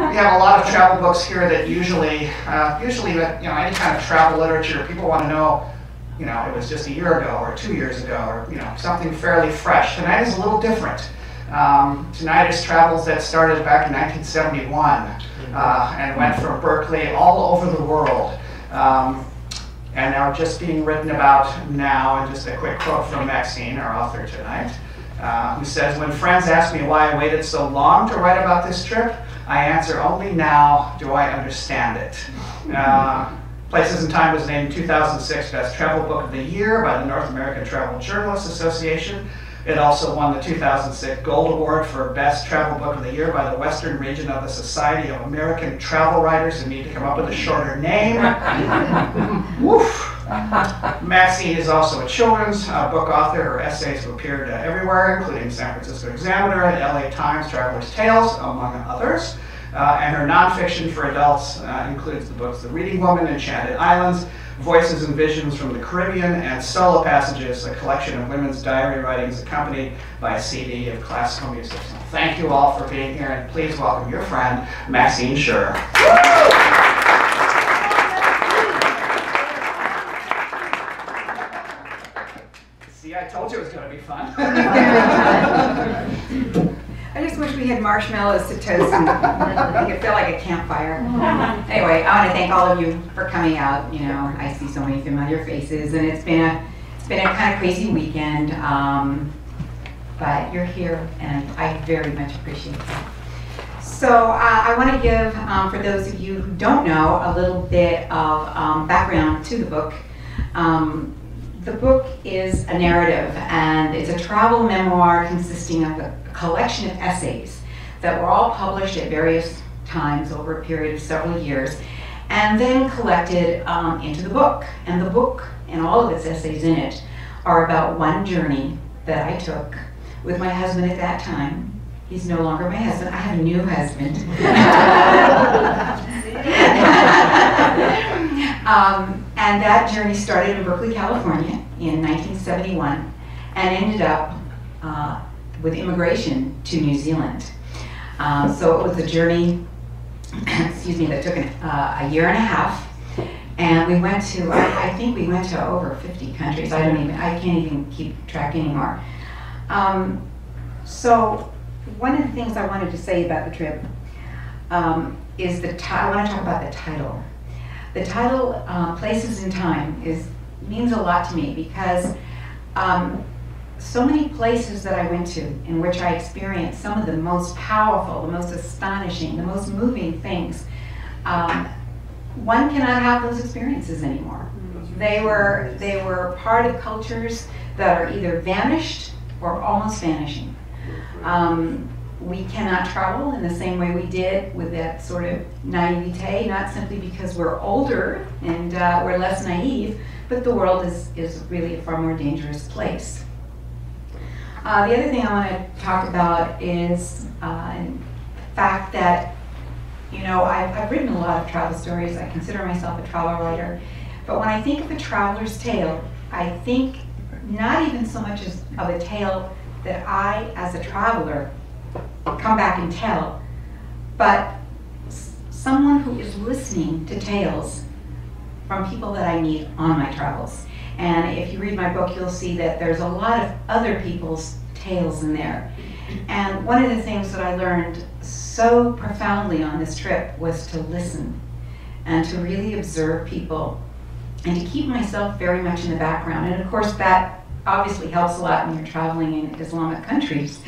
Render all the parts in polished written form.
We have a lot of travel books here that usually any kind of travel literature, people want to know, it was just a year ago or 2 years ago or, something fairly fresh. Tonight is a little different. Tonight is travels that started back in 1971 and went from Berkeley all over the world. And are just being written about now. And just a quick quote from Maxine, our author tonight, who says, "When friends ask me why I waited so long to write about this trip, I answer, only now do I understand it." Places and Time was named 2006 Best Travel Book of the Year by the North American Travel Journalists Association. It also won the 2006 Gold Award for Best Travel Book of the Year by the Western Region of the Society of American Travel Writers, who need to come up with a shorter name. Woof. Maxine is also a children's book author. Her essays have appeared everywhere, including San Francisco Examiner and LA Times Traveler's Tales, among others. And her nonfiction for adults includes the books The Reading Woman, Enchanted Islands, Voices and Visions from the Caribbean, and Solo Passages, a collection of women's diary writings accompanied by a CD of classical music. So thank you all for being here, and please welcome your friend, Maxine Schur. See, I told you it was going to be fun. I just wish we had marshmallows to toast and make it feel like a campfire. Anyway, I want to thank all of you for coming out. I see so many familiar faces, and it's been a kind of crazy weekend. But you're here, and I very much appreciate that. So I want to give, for those of you who don't know, a little bit of background to the book. The book is a narrative, and it's a travel memoir consisting of a collection of essays that were all published at various times over a period of several years, and then collected into the book. And the book and all of its essays in it are about one journey that I took with my husband at that time. He's no longer my husband. I have a new husband. And that journey started in Berkeley, California in 1971 and ended up with immigration to New Zealand. So it was a journey, that took a year and a half. And we went to, I think we went to over 50 countries. I can't even keep track anymore. So one of the things I wanted to say about the trip is I want to talk about the title. The title, Places in Time, means a lot to me because so many places that I went to in which I experienced some of the most powerful, the most astonishing, the most moving things, one cannot have those experiences anymore. They were part of cultures that are either vanished or almost vanishing. We cannot travel in the same way we did with that sort of naivete, not simply because we're older and we're less naive, but the world is really a far more dangerous place. The other thing I want to talk about is the fact that, I've written a lot of travel stories. I consider myself a travel writer. But when I think of a traveler's tale, I think not even so much of a tale that I, as a traveler, come back and tell, but someone who is listening to tales from people that I meet on my travels. And if you read my book, you'll see that there's a lot of other people's tales in there. And one of the things that I learned so profoundly on this trip was to listen and to really observe people and to keep myself very much in the background. And of course, that obviously helps a lot when you're traveling in Islamic countries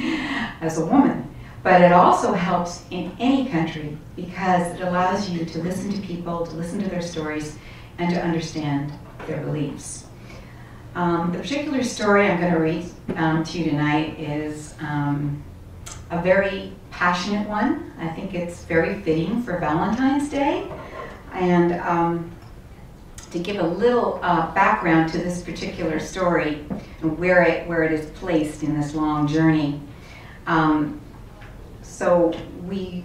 as a woman. But it also helps in any country because it allows you to listen to people, to listen to their stories, and to understand their beliefs. The particular story I'm going to read to you tonight is a very passionate one. I think it's very fitting for Valentine's Day. And to give a little background to this particular story and where it is placed in this long journey. So we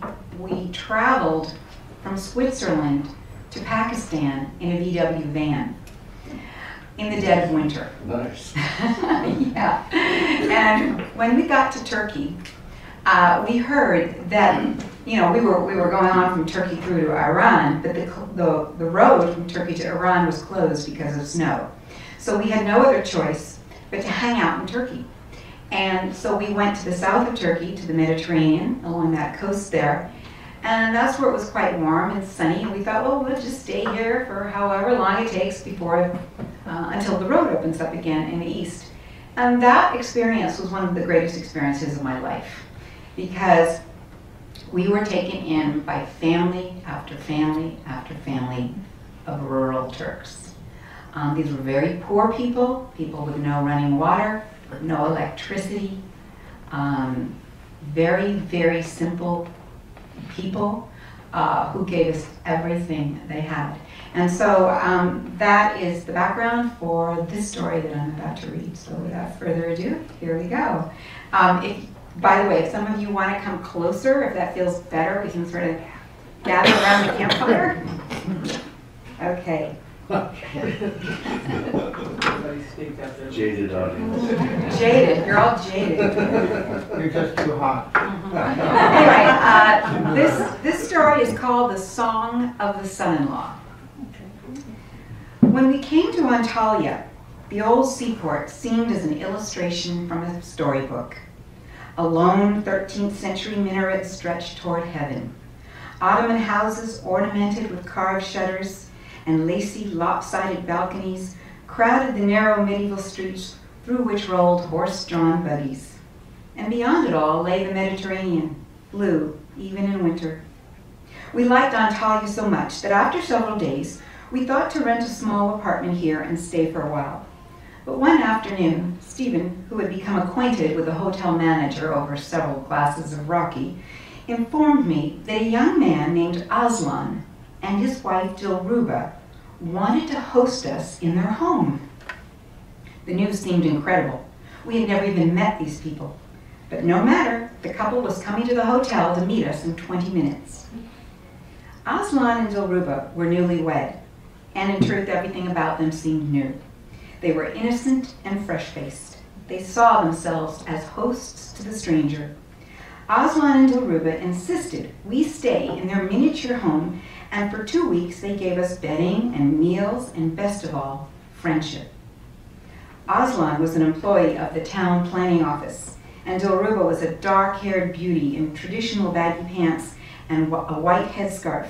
traveled from Switzerland to Pakistan in a VW van in the dead of winter. Nice. Yeah. And when we got to Turkey, we heard that you know, we were going on from Turkey through to Iran, but the road from Turkey to Iran was closed because of snow. So we had no other choice but to hang out in Turkey. And so we went to the south of Turkey, to the Mediterranean, along that coast there. And that's where it was quite warm and sunny. And we thought, well, we'll just stay here for however long it takes before, until the road opens up again in the east. And that experience was one of the greatest experiences of my life, because we were taken in by family after family after family of rural Turks. These were very poor people with no running water, with no electricity, very, very simple people who gave us everything they had. And so that is the background for this story that I'm about to read. So without further ado, here we go. By the way, if some of you want to come closer, if that feels better, we can sort of gather around the campfire. Okay. Jaded audience. Jaded, you're all jaded. You're just too hot. Anyway, this story is called The Song of the Son-in-Law. When we came to Antalya, the old seaport seemed as an illustration from a storybook. A lone 13th century minaret stretched toward heaven. Ottoman houses ornamented with carved shutters and lacy, lopsided balconies crowded the narrow medieval streets through which rolled horse-drawn buggies. And beyond it all lay the Mediterranean, blue, even in winter. We liked Antalya so much that after several days, we thought to rent a small apartment here and stay for a while. But one afternoon, Stephen, who had become acquainted with the hotel manager over several glasses of Rocky, informed me that a young man named Aslan and his wife Dilruba wanted to host us in their home. The news seemed incredible. We had never even met these people. But no matter, the couple was coming to the hotel to meet us in 20 minutes. Aslan and Dilruba were newlywed, and in truth everything about them seemed new. They were innocent and fresh-faced. They saw themselves as hosts to the stranger. Aslan and Dilruba insisted we stay in their miniature home, and for 2 weeks they gave us bedding and meals and, best of all, friendship. Aslan was an employee of the town planning office, and Dilruba was a dark-haired beauty in traditional baggy pants and a white headscarf.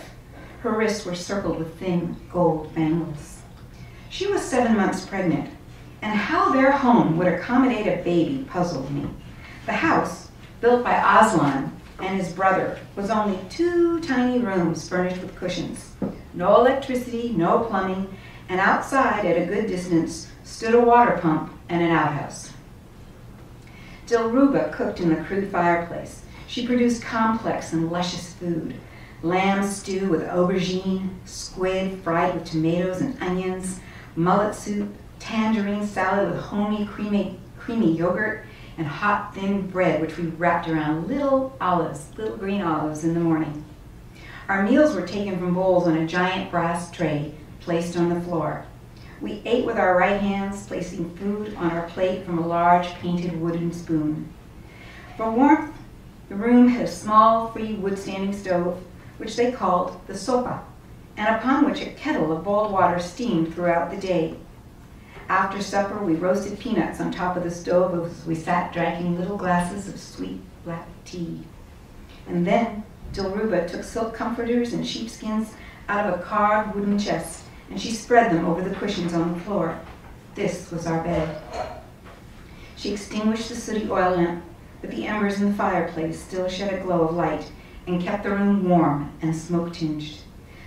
Her wrists were circled with thin gold bangles. She was 7 months pregnant, and how their home would accommodate a baby puzzled me. The house, built by Aslan and his brother, was only 2 tiny rooms furnished with cushions. No electricity, no plumbing, and outside at a good distance stood a water pump and an outhouse. Dilruba cooked in the crude fireplace. She produced complex and luscious food. Lamb stew with aubergine, squid fried with tomatoes and onions, mullet soup, tangerine salad with homey creamy yogurt, and hot thin bread which we wrapped around little green olives in the morning. Our meals were taken from bowls on a giant brass tray placed on the floor. We ate with our right hands, placing food on our plate from a large painted wooden spoon. For warmth, the room had a small free wood-standing stove, which they called the sopa, and upon which a kettle of boiled water steamed throughout the day. After supper, we roasted peanuts on top of the stove as we sat drinking little glasses of sweet black tea. And then Dilruba took silk comforters and sheepskins out of a carved wooden chest, and she spread them over the cushions on the floor. This was our bed. She extinguished the sooty oil lamp, but the embers in the fireplace still shed a glow of light and kept the room warm and smoke-tinged.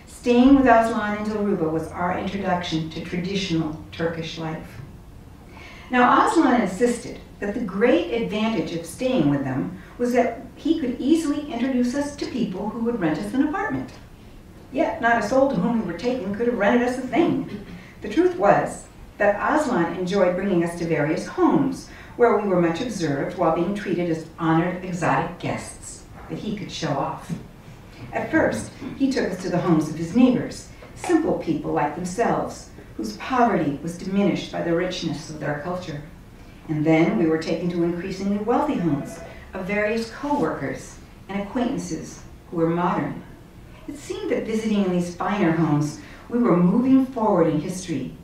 Staying with Aslan and Dilruba was our introduction to traditional Turkish life. Now, Aslan insisted that the great advantage of staying with them was that he could easily introduce us to people who would rent us an apartment. Yet, not a soul to whom we were taken could have rented us a thing. The truth was that Aslan enjoyed bringing us to various homes, where we were much observed while being treated as honored exotic guests that he could show off. At first, he took us to the homes of his neighbors, simple people like themselves, whose poverty was diminished by the richness of their culture. And then we were taken to increasingly wealthy homes of various co-workers and acquaintances who were modern. It seemed that visiting in these finer homes, we were moving forward in history.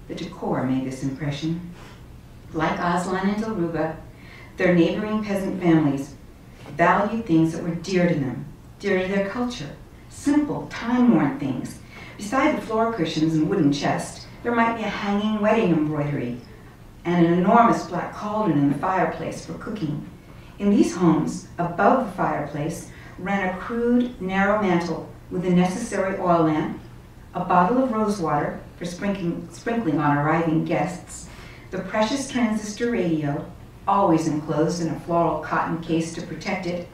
The decor made this impression. Like Aslan and Dilruba, their neighboring peasant families valued things that were dear to them, dear to their culture, simple, time-worn things. Beside the floor cushions and wooden chest, there might be a hanging wedding embroidery and an enormous black cauldron in the fireplace for cooking. In these homes, above the fireplace, ran a crude, narrow mantel with the necessary oil lamp, a bottle of rose water for sprinkling on arriving guests, the precious transistor radio, always enclosed in a floral cotton case to protect it,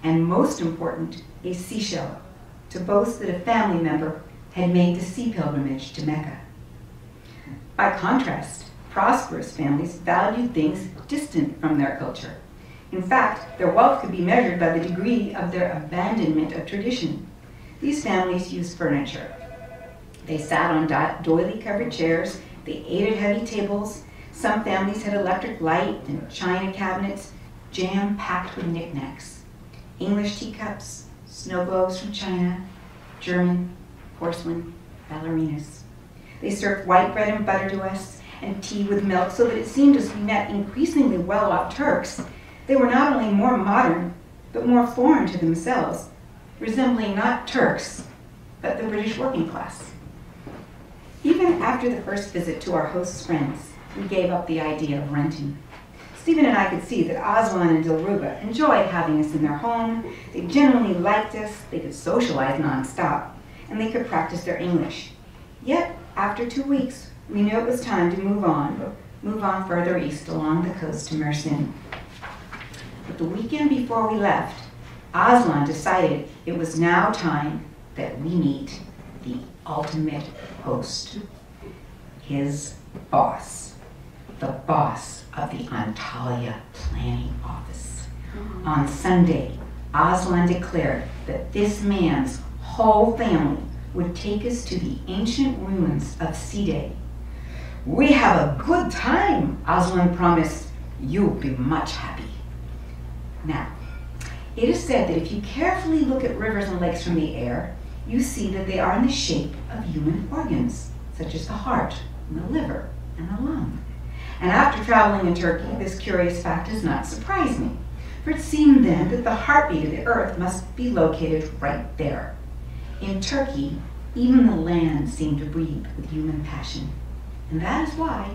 and most important, a seashell, to boast that a family member had made the sea pilgrimage to Mecca. By contrast, prosperous families valued things distant from their culture. In fact, their wealth could be measured by the degree of their abandonment of tradition. These families used furniture. They sat on doily-covered chairs, they ate at heavy tables. Some families had electric light and china cabinets jam-packed with knickknacks. English teacups, snow globes from China, German, porcelain, ballerinas. They served white bread and butter to us and tea with milk so that it seemed as we met increasingly well-off Turks, they were not only more modern, but more foreign to themselves, resembling not Turks, but the British working class. Even after the first visit to our host's friends, we gave up the idea of renting. Stephen and I could see that Aslan and Dilruba enjoyed having us in their home, they genuinely liked us, they could socialize nonstop, and they could practice their English. Yet, after 2 weeks, we knew it was time to move on further east along the coast to Mersin. But the weekend before we left, Aslan decided it was now time that we meet the ultimate host, his boss, the boss of the Antalya planning office. On Sunday, Aslan declared that this man's whole family would take us to the ancient ruins of Side. "We have a good time," Aslan promised. "You'll be much happy." Now, it is said that if you carefully look at rivers and lakes from the air, you see that they are in the shape of human organs, such as the heart, and the liver, and the lung. And after traveling in Turkey, this curious fact does not surprise me, for it seemed then that the heartbeat of the earth must be located right there. In Turkey, even the land seemed to breathe with human passion. And that is why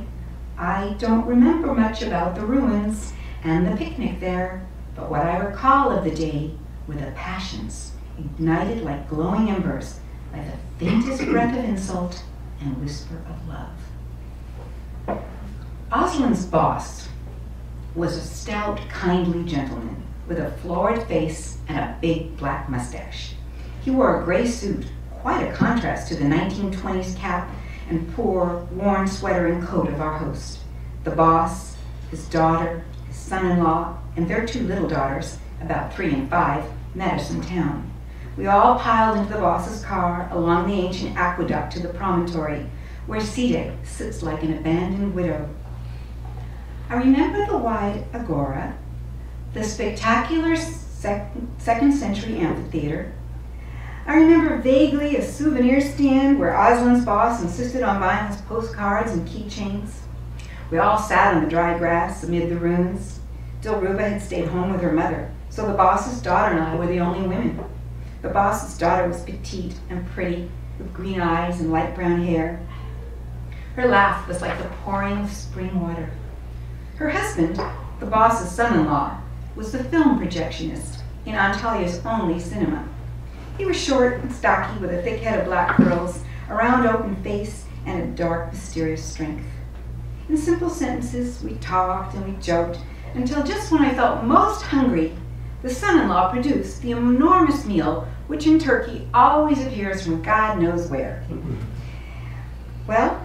I don't remember much about the ruins and the picnic there, but what I recall of the day were the passions ignited like glowing embers by the faintest breath of insult and whisper of love. Aslan's boss was a stout, kindly gentleman with a florid face and a big black mustache. He wore a gray suit, quite a contrast to the 1920s cap and poor, worn sweater and coat of our host. The boss, his daughter, his son-in-law, and their 2 little daughters, about 3 and 5, met us in town. We all piled into the boss's car along the ancient aqueduct to the promontory, where Side sits like an abandoned widow. I remember the wide agora, the spectacular second century amphitheater. I remember vaguely a souvenir stand where Aslan's boss insisted on buying us postcards and keychains. We all sat on the dry grass amid the ruins. Dilruba had stayed home with her mother, so the boss's daughter and I were the only women. The boss's daughter was petite and pretty, with green eyes and light brown hair. Her laugh was like the pouring of spring water. Her husband, the boss's son-in-law, was the film projectionist in Antalya's only cinema. He was short and stocky with a thick head of black curls, a round open face, and a dark, mysterious strength. In simple sentences, we talked and we joked, until just when I felt most hungry, the son-in-law produced the enormous meal which in Turkey always appears from God knows where. Well,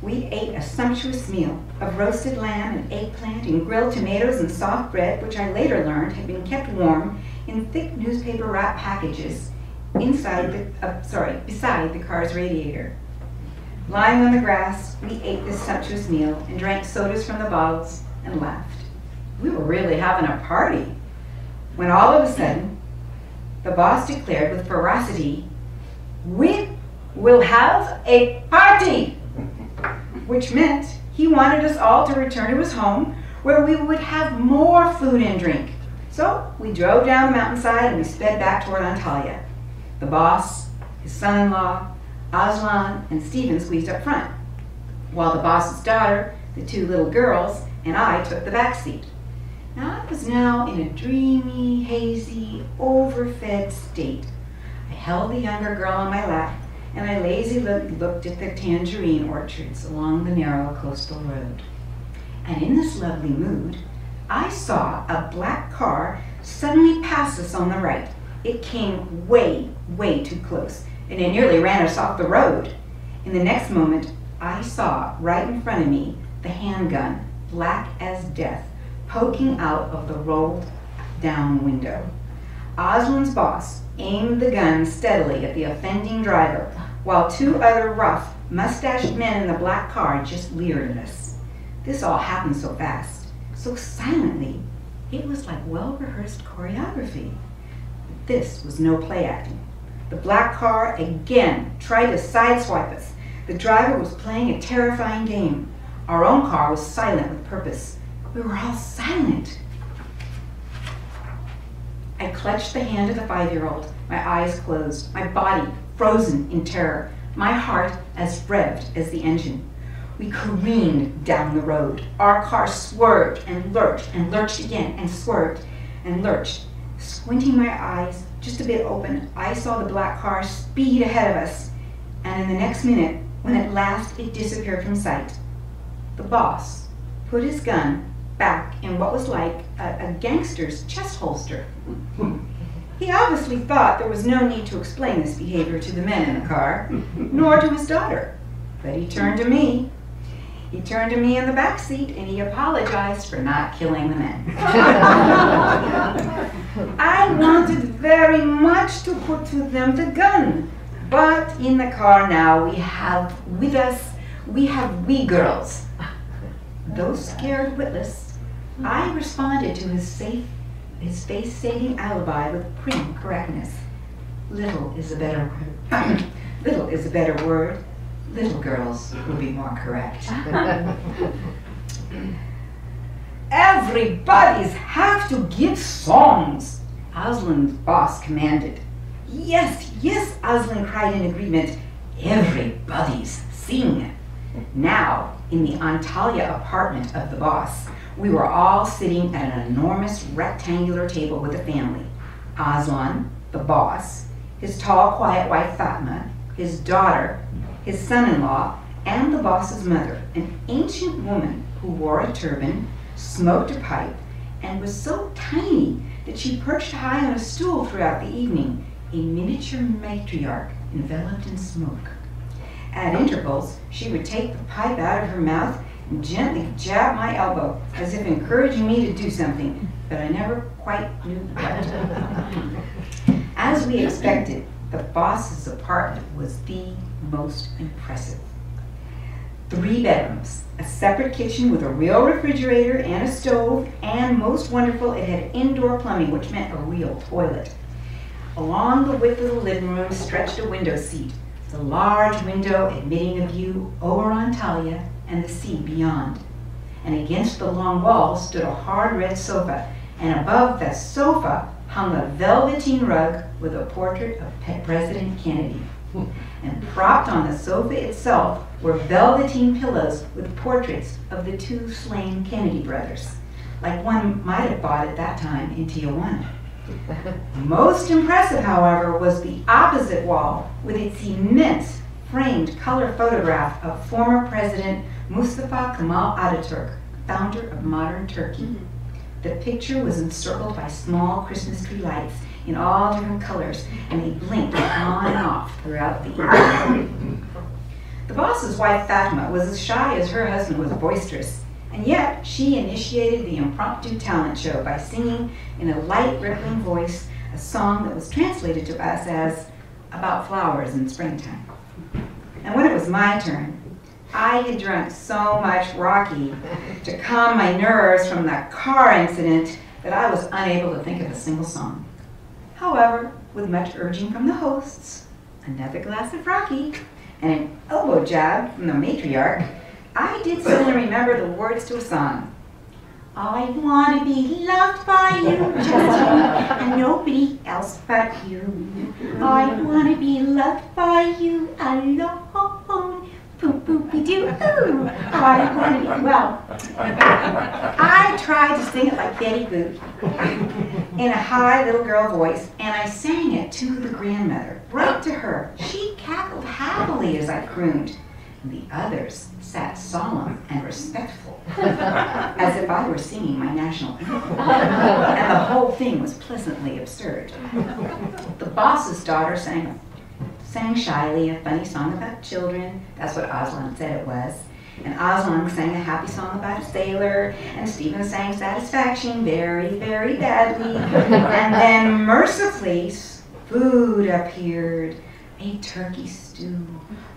we ate a sumptuous meal of roasted lamb and eggplant and grilled tomatoes and soft bread, which I later learned had been kept warm in thick newspaper wrap packages beside the car's radiator. Lying on the grass, we ate this sumptuous meal and drank sodas from the bottles and laughed. We were really having a party, when all of a sudden, the boss declared with ferocity, "We will have a party," which meant he wanted us all to return to his home where we would have more food and drink. So we drove down the mountainside and we sped back toward Antalya. The boss, his son-in-law, Aslan, and Stephen squeezed up front, while the boss's daughter, the two little girls, and I took the back seat. Now I was now in a dreamy, hazy, overfed state. I held the younger girl on my lap, and I lazily looked at the tangerine orchards along the narrow coastal road. And in this lovely mood, I saw a black car suddenly pass us on the right. It came way, way too close, and it nearly ran us off the road. In the next moment, I saw right in front of me the handgun, black as death, poking out of the rolled down window. Aslan's boss aimed the gun steadily at the offending driver, while two other rough, mustached men in the black car just leered at us. This all happened so fast, so silently, it was like well-rehearsed choreography. But this was no play acting. The black car again tried to sideswipe us. The driver was playing a terrifying game. Our own car was silent with purpose. We were all silent. I clutched the hand of the 5-year-old, my eyes closed, my body frozen in terror, my heart as revved as the engine. We careened down the road. Our car swerved and lurched again, and swerved and lurched. Squinting my eyes just a bit open, I saw the black car speed ahead of us, and in the next minute, when at last it disappeared from sight, the boss put his gun back in what was like a gangster's chest holster. He obviously thought there was no need to explain this behavior to the men in the car, nor to his daughter. But he turned to me. He turned to me in the back seat and he apologized for not killing the men. I wanted very much to put to them the gun, but in the car now we have with us, we girls. Though scared witless, I responded to his face-saving alibi with prim correctness. Little is a better word. Little girls would be more correct. Everybody's have to give songs, Aslan's boss commanded. Yes, yes, Aslan cried in agreement. Everybody's sing. Now, in the Antalya apartment of the boss, we were all sitting at an enormous rectangular table with the family. Aslan, the boss, his tall, quiet wife Fatma, his daughter, his son-in-law, and the boss's mother, an ancient woman who wore a turban, smoked a pipe, and was so tiny that she perched high on a stool throughout the evening, a miniature matriarch enveloped in smoke. At intervals, she would take the pipe out of her mouth and gently jab my elbow, as if encouraging me to do something, but I never quite knew what. As we expected, the boss's apartment was the most impressive. 3 bedrooms, a separate kitchen with a real refrigerator and a stove, and most wonderful, it had indoor plumbing, which meant a real toilet. Along the width of the living room stretched a window seat, the large window admitting a view over Antalya and the sea beyond. And against the long wall stood a hard red sofa, and above the sofa hung a velveteen rug with a portrait of President Kennedy. And propped on the sofa itself were velveteen pillows with portraits of the 2 slain Kennedy brothers, like one might have bought at that time in Tijuana. Most impressive, however, was the opposite wall with its immense framed color photograph of former President Mustafa Kemal Ataturk, founder of modern Turkey. The picture was encircled by small Christmas tree lights in all different colors, and they blinked on and off throughout the evening. The boss's wife, Fatma, was as shy as her husband was boisterous, and yet she initiated the impromptu talent show by singing in a light, rippling voice a song that was translated to us as "About Flowers in Springtime." And when it was my turn, I had drunk so much Rocky to calm my nerves from the car incident that I was unable to think of a single song. However, with much urging from the hosts, another glass of Rocky, and an elbow jab from the matriarch, I did suddenly remember the words to a song. I want to be loved by you, just you, and nobody else but you. I want to be loved by you alone. Boop, boopy doo. Ooh. I want to be, well, I tried to sing it like Betty Boop in a high little girl voice, and I sang it to the grandmother, right to her. She cackled happily as I crooned. The others sat solemn and respectful, as if I were singing my national anthem, and the whole thing was pleasantly absurd. The boss's daughter sang shyly a funny song about children. That's what Aslan said it was. And Aslan sang a happy song about a sailor, and Stephen sang Satisfaction very, very badly. And then mercifully, food appeared. A turkey stew,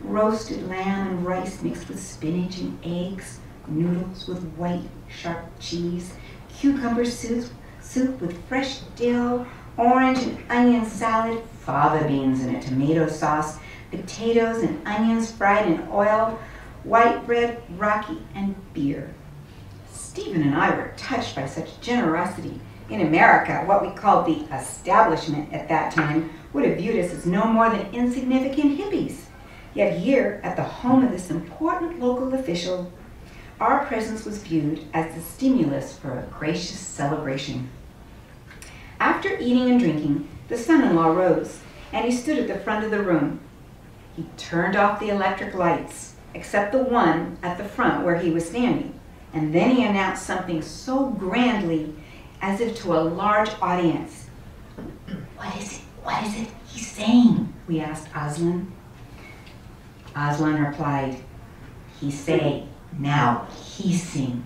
roasted lamb and rice mixed with spinach and eggs, noodles with white, sharp cheese, cucumber soup with fresh dill, orange and onion salad, fava beans in a tomato sauce, potatoes and onions fried in oil, white bread, Rocky, and beer. Stephen and I were touched by such generosity. In America, what we called the establishment at that time would have viewed us as no more than insignificant hippies. Yet here, at the home of this important local official, our presence was viewed as the stimulus for a gracious celebration. After eating and drinking, the son-in-law rose, and he stood at the front of the room. He turned off the electric lights, except the one at the front where he was standing, and then he announced something so grandly as if to a large audience. What is it? What is it he's saying? We asked Aslan. Aslan replied, he say, now he sing.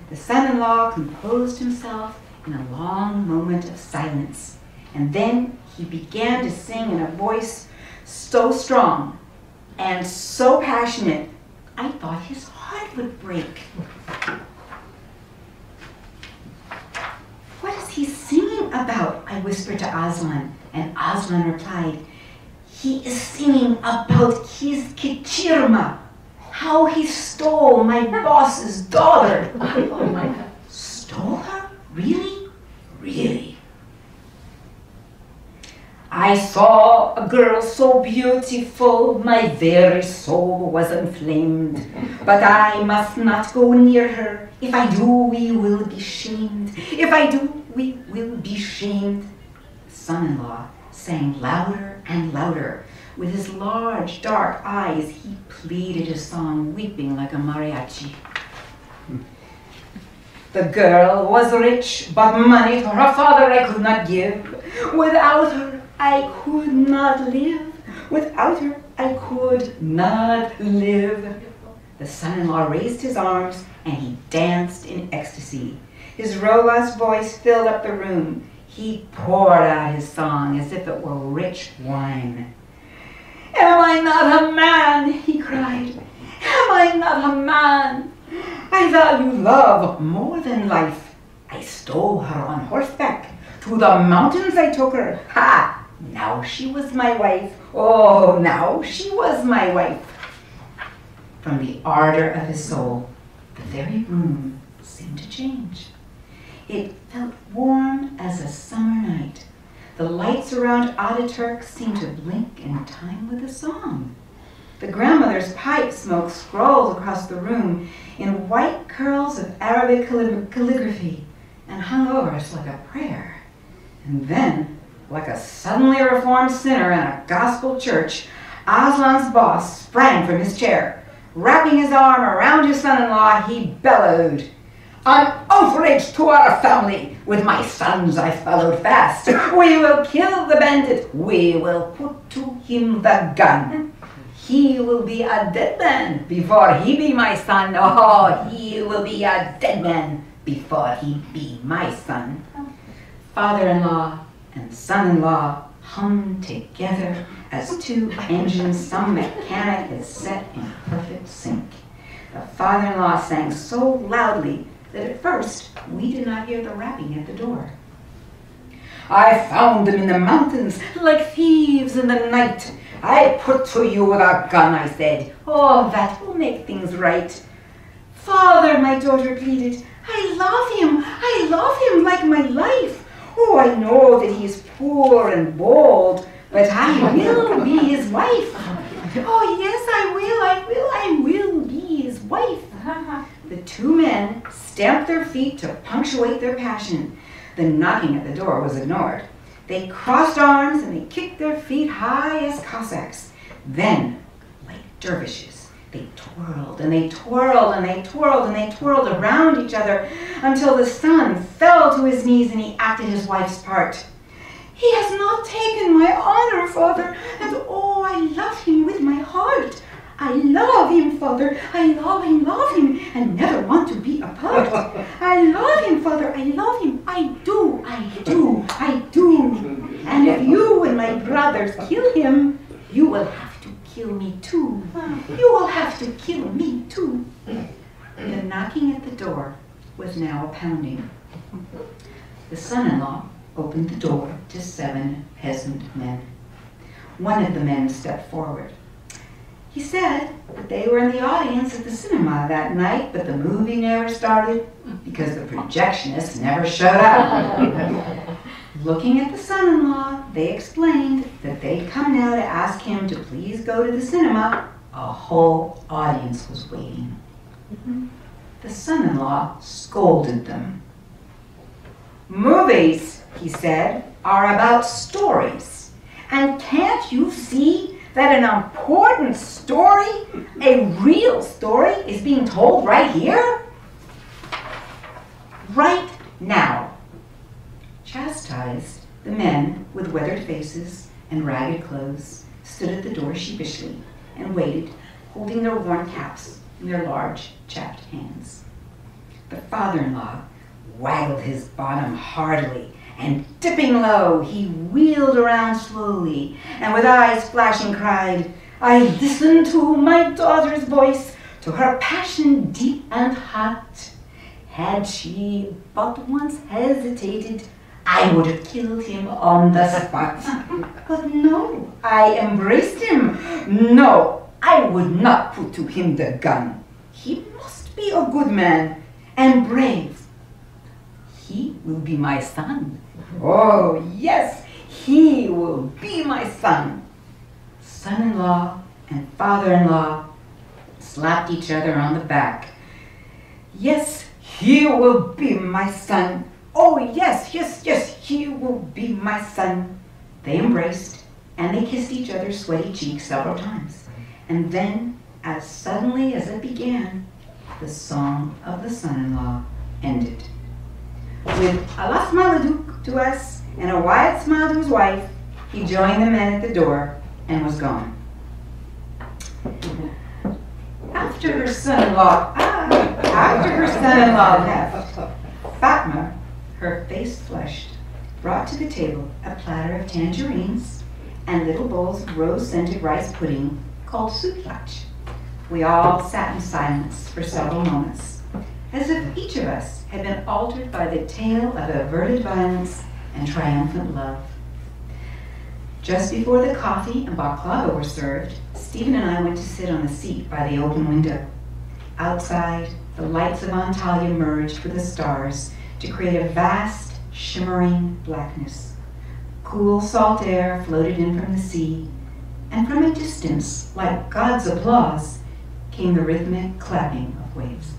The son-in-law composed himself in a long moment of silence, and then he began to sing in a voice so strong and so passionate, I thought his heart would break. What is he singing about? I whispered to Aslan, and Aslan replied, he is singing about his kichirma, how he stole my boss's daughter. Oh my God. Stole her? Really? Really? I saw a girl so beautiful, my very soul was inflamed. But I must not go near her. If I do, we will be shamed. If I do, we will be shamed. The son-in-law sang louder and louder. With his large, dark eyes, he pleaded his song, weeping like a mariachi. The girl was rich, but money to her father I could not give. Without her, I could not live. Without her, I could not live. The son-in-law raised his arms, and he danced in ecstasy. His robust voice filled up the room. He poured out his song as if it were rich wine. Am I not a man? He cried. Am I not a man? I value love more than life. I stole her on horseback. To the mountains I took her. Ha! Now she was my wife. Oh, now she was my wife. From the ardor of his soul, the very room seemed to change. It felt warm as a summer night. The lights around Ataturk seemed to blink in time with the song. The grandmother's pipe smoke scrolled across the room in white curls of Arabic calligraphy and hung over us like a prayer. And then, like a suddenly reformed sinner in a gospel church, Aslan's boss sprang from his chair. Wrapping his arm around his son-in-law, he bellowed, "An outrage to our family! With my sons I followed fast. We will kill the bandit. We will put to him the gun. He will be a dead man before he be my son. Oh, he will be a dead man before he be my son." Father-in-law and son-in-law hummed together as two engines some mechanic had set in perfect sync. The father-in-law sang so loudly that at first we did not hear the rapping at the door. I found them in the mountains like thieves in the night. I put to you with a gun, I said. Oh, that will make things right. Father, my daughter pleaded, I love him like my life. Oh, I know that he is poor and bold, but I will be his wife. Oh, yes, I will be his wife. The two men stamped their feet to punctuate their passion. The knocking at the door was ignored. They crossed arms and they kicked their feet high as Cossacks. Then, like dervishes, they twirled and they twirled and they twirled and they twirled around each other until the son fell to his knees and he acted his wife's part. He has not taken my honor, Father, and oh, I love him with my heart. I love him, Father. I love him, and never want to be apart. I love him, Father. I love him. I do. And if you and my brothers kill him, you will have to kill me too. You will have to kill me too. The knocking at the door was now a pounding. The son-in-law opened the door to 7 peasant men. One of the men stepped forward. He said that they were in the audience at the cinema that night, but the movie never started because the projectionist never showed up. Looking at the son-in-law, they explained that they'd come now to ask him to please go to the cinema. A whole audience was waiting. The son-in-law scolded them. Movies, he said, are about stories. And can't you see that an important story, a real story, is being told right here? Right now. Chastised, the men with weathered faces and ragged clothes stood at the door sheepishly and waited, holding their worn caps in their large, chapped hands. The father-in-law waggled his bottom heartily, and dipping low, he wheeled around slowly, and with eyes flashing cried, I listened to my daughter's voice, to her passion deep and hot. Had she but once hesitated, I would have killed him on the spot. But no, I embraced him. No, I would not put to him the gun. He must be a good man and brave. He will be my son. Oh, yes, he will be my son. Son-in-law and father-in-law slapped each other on the back. Yes, he will be my son. Oh, yes, he will be my son. They embraced, and they kissed each other's sweaty cheeks several times. And then, as suddenly as it began, the song of the son-in-law ended. With a last Maladuc to us and a wide smile to his wife, he joined the men at the door and was gone. After her son-in-law left, Fatma, her face flushed, brought to the table a platter of tangerines and little bowls of rose-scented rice pudding called sutlach. We all sat in silence for several moments, as if each of us had been altered by the tale of averted violence and triumphant love. Just before the coffee and baklava were served, Stephen and I went to sit on a seat by the open window. Outside, the lights of Antalya merged with the stars to create a vast, shimmering blackness. Cool salt air floated in from the sea, and from a distance, like God's applause, came the rhythmic clapping of waves.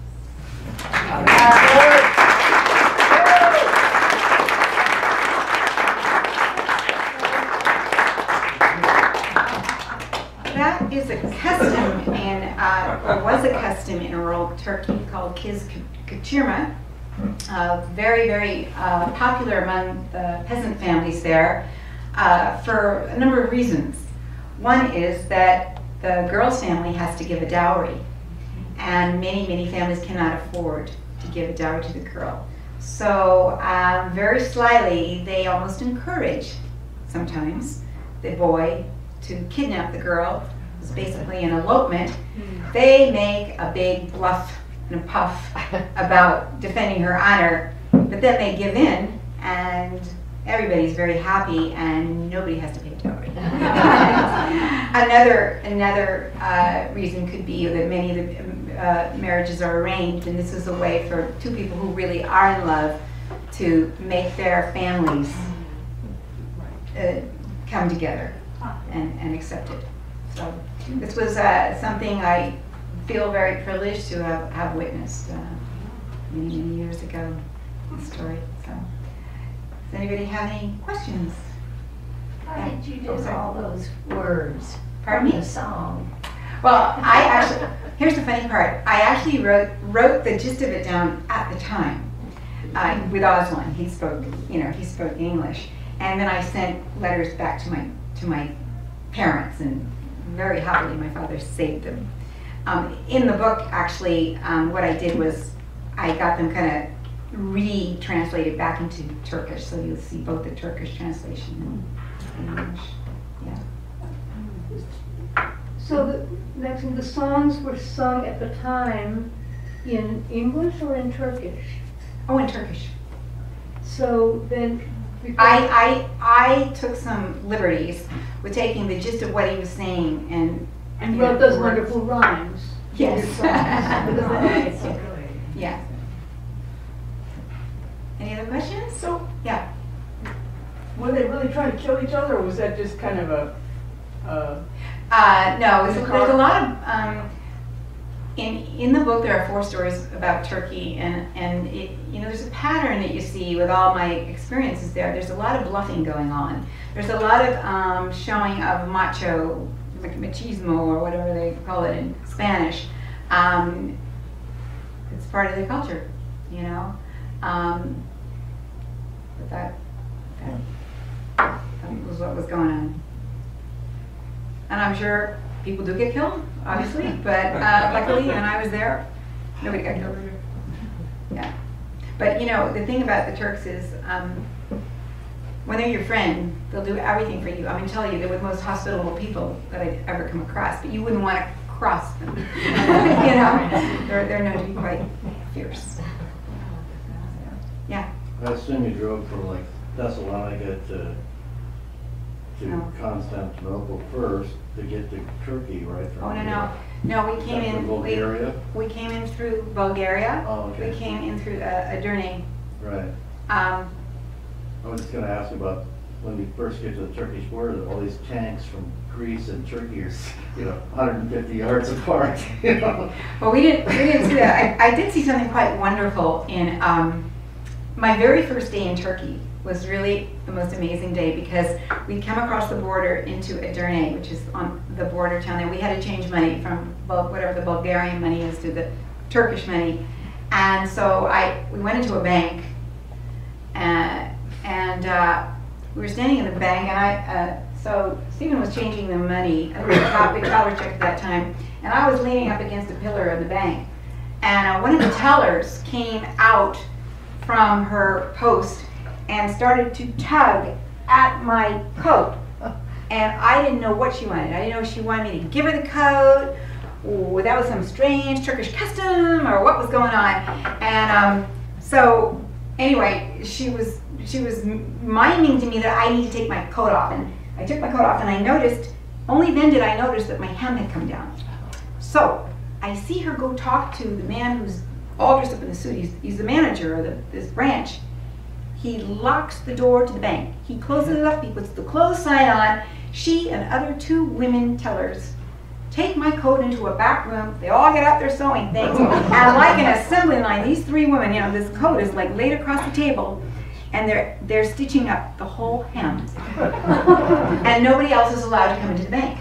That is a custom or was a custom in rural Turkey called kiz kaçırma. Very, very popular among the peasant families there for a number of reasons. One is that the girl's family has to give a dowry, and many, many families cannot afford to give a dowry to the girl. So very slyly, they almost encourage, sometimes, the boy to kidnap the girl. It's basically an elopement. They make a big bluff and a puff about defending her honor, but then they give in and everybody's very happy and nobody has to pay dowry. Another reason could be that many of the marriages are arranged, and this is a way for two people who really are in love to make their families come together and accept it. So this was something I feel very privileged to have witnessed many, many years ago, this story. So, does anybody have any questions? How did you do all those words? Pardon me? The song. Well, here's the funny part. I actually wrote the gist of it down at the time with Oswald. He spoke English, and then I sent letters back to my parents, and very happily my father saved them. In the book, actually, what I did was I got them kind of retranslated back into Turkish, so you'll see both the Turkish translation and English. Yeah. So Maxine, the songs were sung at the time in English or in Turkish? Oh, in Turkish. So then, I took some liberties with taking the gist of what he was saying and wrote those wonderful rhymes. Yes. It's so good. Yeah. Any other questions? So, Yeah. were they really trying to kill each other, or was that just kind of a, No, there's a lot of in the book there are 4 stories about Turkey, and it, there's a pattern that you see with all my experiences there. There's a lot of bluffing going on. There's a lot of showing of macho, like machismo or whatever they call it in Spanish. It's part of the culture, but that was what was going on. And I'm sure people do get killed, obviously, but luckily when I was there, nobody got killed. Yeah. But the thing about the Turks is when they're your friend, they'll do everything for you. I mean, tell you, they're the most hospitable people that I'd ever come across, but you wouldn't want to cross them. They're known to be quite fierce. Yeah. I assume you drove from like Thessalonica to Constantinople first to get to Turkey, right? Oh, no, we came in. Bulgaria? We came in through Bulgaria. Oh, okay. We came in through Edirne. Right. I was just going to ask about when we first get to the Turkish border, all these tanks from Greece and Turkey are, 150 yards apart. Well, we didn't see that. I did see something quite wonderful in my very first day in Turkey. Was really the most amazing day because we'd come across the border into Edirne, which is on the border town there. We had to change money from whatever the Bulgarian money is to the Turkish money. And so we went into a bank and we were standing in the bank, and so Stephen was changing the money, the traveler check at that time, and I was leaning up against a pillar of the bank. And one of the tellers came out from her post and started to tug at my coat. And I didn't know what she wanted. I didn't know if she wanted me to give her the coat, or that was some strange Turkish custom, or what was going on. And so anyway, she was miming to me that I need to take my coat off. And I took my coat off, and I noticed, only then did I notice that my hem had come down. So I see her go talk to the man who's all dressed up in the suit. He's the manager of this branch. He locks the door to the bank. He closes it up, he puts the close sign on. She and other 2 women tellers take my coat into a back room. They all get out their sewing things. And like an assembly line, these 3 women, this coat is like laid across the table, and they're stitching up the whole hem. And nobody else is allowed to come into the bank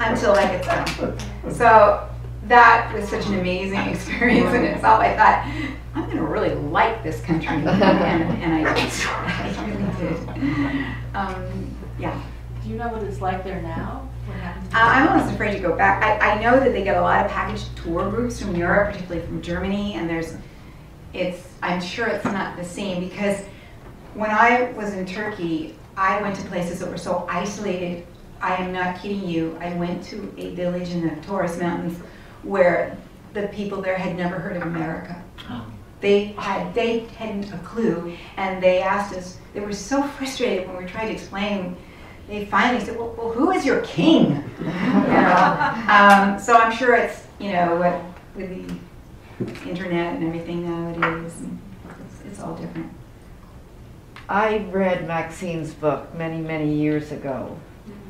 until that gets done. So that was such an amazing experience in itself. I thought, I'm going to really like this country, and I really did. Yeah. Do you know what it's like there now? What happened to I'm almost afraid to go back. I know that they get a lot of packaged tour groups from Europe, particularly from Germany, and I'm sure it's not the same, because when I was in Turkey, I went to places that were so isolated. I am not kidding you. I went to a village in the Taurus Mountains where the people there had never heard of America. they hadn't a clue, and they asked us, they were so frustrated when we were trying to explain. They finally said, well, who is your king? You know? So I'm sure it's, you know, what with the internet and everything nowadays, and it's all different. I read Maxine's book many, many years ago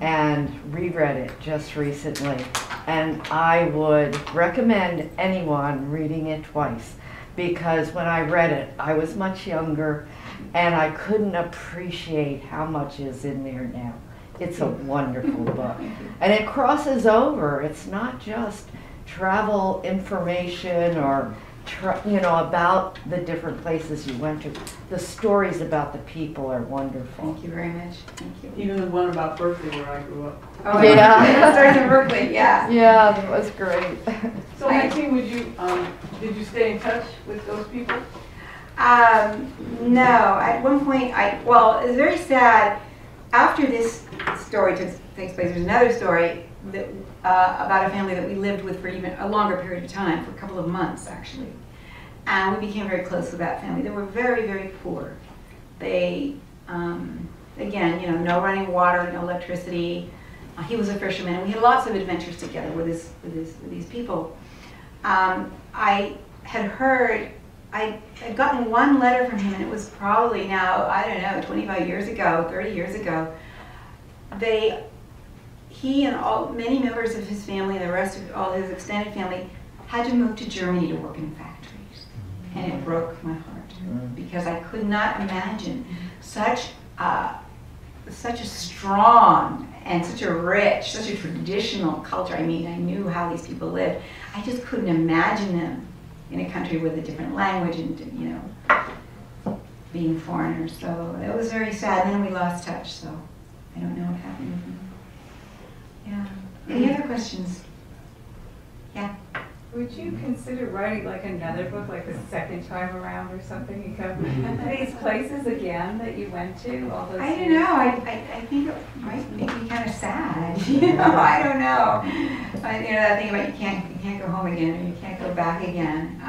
and reread it just recently. And I would recommend anyone reading it twice, because when I read it, I was much younger and I couldn't appreciate how much is in there now. It's a wonderful book. And it crosses over. It's not just travel information or you know, about the different places you went to. The stories about the people are wonderful. Thank you very much. Thank you. Even the one about Berkeley where I grew up. Oh, yeah. It starts in Berkeley, yeah. Yeah, that was great. So Maxine, did you stay in touch with those people? No, at one point, well, it was very sad. After this story takes place, there's another story that, about a family that we lived with for even a longer period of time, for a couple of months actually. And we became very close with that family. They were very, very poor. They, again, you know, no running water, no electricity. He was a fisherman, and we had lots of adventures together with these people. I had heard, I had gotten one letter from him, and it was probably now, I don't know, 25 years ago, 30 years ago. He and many members of his family and the rest of all his extended family had to move to Germany to work in factories. And it broke my heart, because I could not imagine such a strong and such a rich, such a traditional culture. I mean, I knew how these people lived. I just couldn't imagine them in a country with a different language and, you know, being foreigners. So it was very sad. And then we lost touch, so I don't know what happened with them. Yeah. Any other questions? Yeah. Would you consider writing like another book, like the second time around or something? You come to these places again that you went to all those I don't years? know. I think it might make me kind of sad. You know, I don't know. You know, that thing about you can't go home again, or you can't go back again.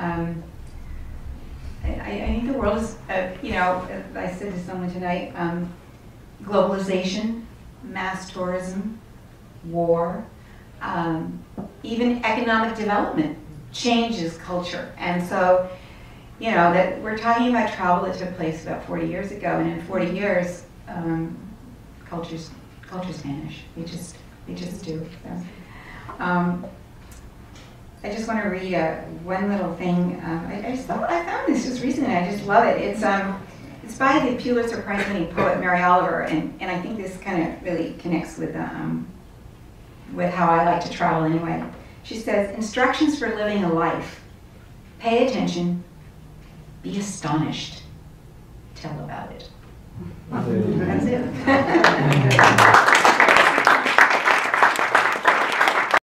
I think the world is, you know, as I said to someone tonight, globalization, mass tourism, war, even economic development changes culture. And so, you know, that we're talking about travel that took place about 40 years ago, and in 40 years, cultures vanish. They just do. So, I just want to read one little thing. I found this just recently. I just love it. It's by the Pulitzer Prize-winning poet Mary Oliver, and I think this kind of really connects with how I like to travel anyway. She says, instructions for living a life. Pay attention, be astonished, tell about it. That's it.